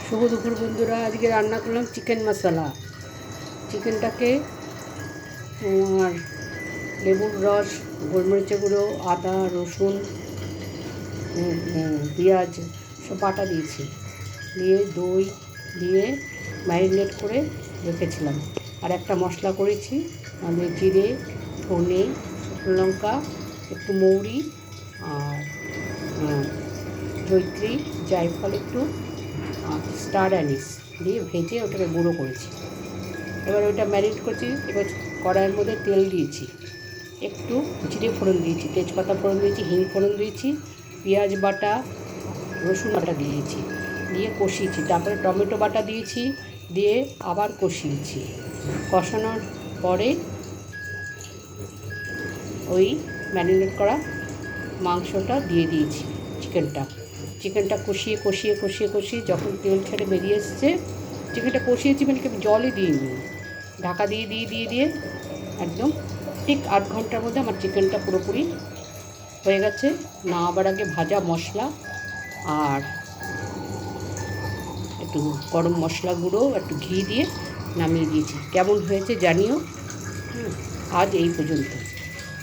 শুভ দুপুর বন্ধুরা, আজকে রান্না করলাম চিকেন মশলা। চিকেনটাকে আর লেবুর রস, গোলমরিচের গুঁড়ো, আদা, রসুন, পেঁয়াজ সব বাটা দিয়েছি, দিয়ে দই দিয়ে ম্যারিনেট করে রেখেছিলাম। আর একটা মশলা করেছি, আমাদের জিরে, ধনে, শুকনো লঙ্কা, একটু মৌরি আর জয়িত্রী, জায়ফল একটু, স্টার অ্যানিস দিয়ে ভেজে ওটাকে গুঁড়ো করেছি। এবার ওইটা ম্যারিনেট করেছি। এবার কড়াইয়ের মধ্যে তেল দিয়েছি, একটু জিরে ফোড়ন দিয়েছি, তেজপাতা ফোড়ন দিয়েছি, হিং ফোড়ন দিয়েছি, পেঁয়াজ বাটা, রসুন বাটা দিয়েছি, দিয়ে কষিয়েছি। তারপরে টমেটো বাটা দিয়েছি, দিয়ে আবার কষিয়েছি। কষানোর পরে ওই ম্যারিনেট করা মাংসটা দিয়ে দিয়েছি, চিকেনটা কষিয়ে কষিয়ে কষিয়ে কষিয়ে যখন তেল ছেড়ে বেরিয়ে এসছে, চিকেনটা কষিয়েছি মানে কি জলই দিইনি, ঢাকা দিয়ে দিয়ে দিয়ে দিয়ে একদম ঠিক 8 ঘন্টার মধ্যে আমার চিকেনটা পুরোপুরি হয়ে গেছে। নামাবার আগে ভাজা মশলা আর একটু গরম মশলা গুঁড়ো, একটু ঘি দিয়ে নামিয়ে দিয়েছি। কেমন হয়েছে জানিও। আজ এই পর্যন্ত।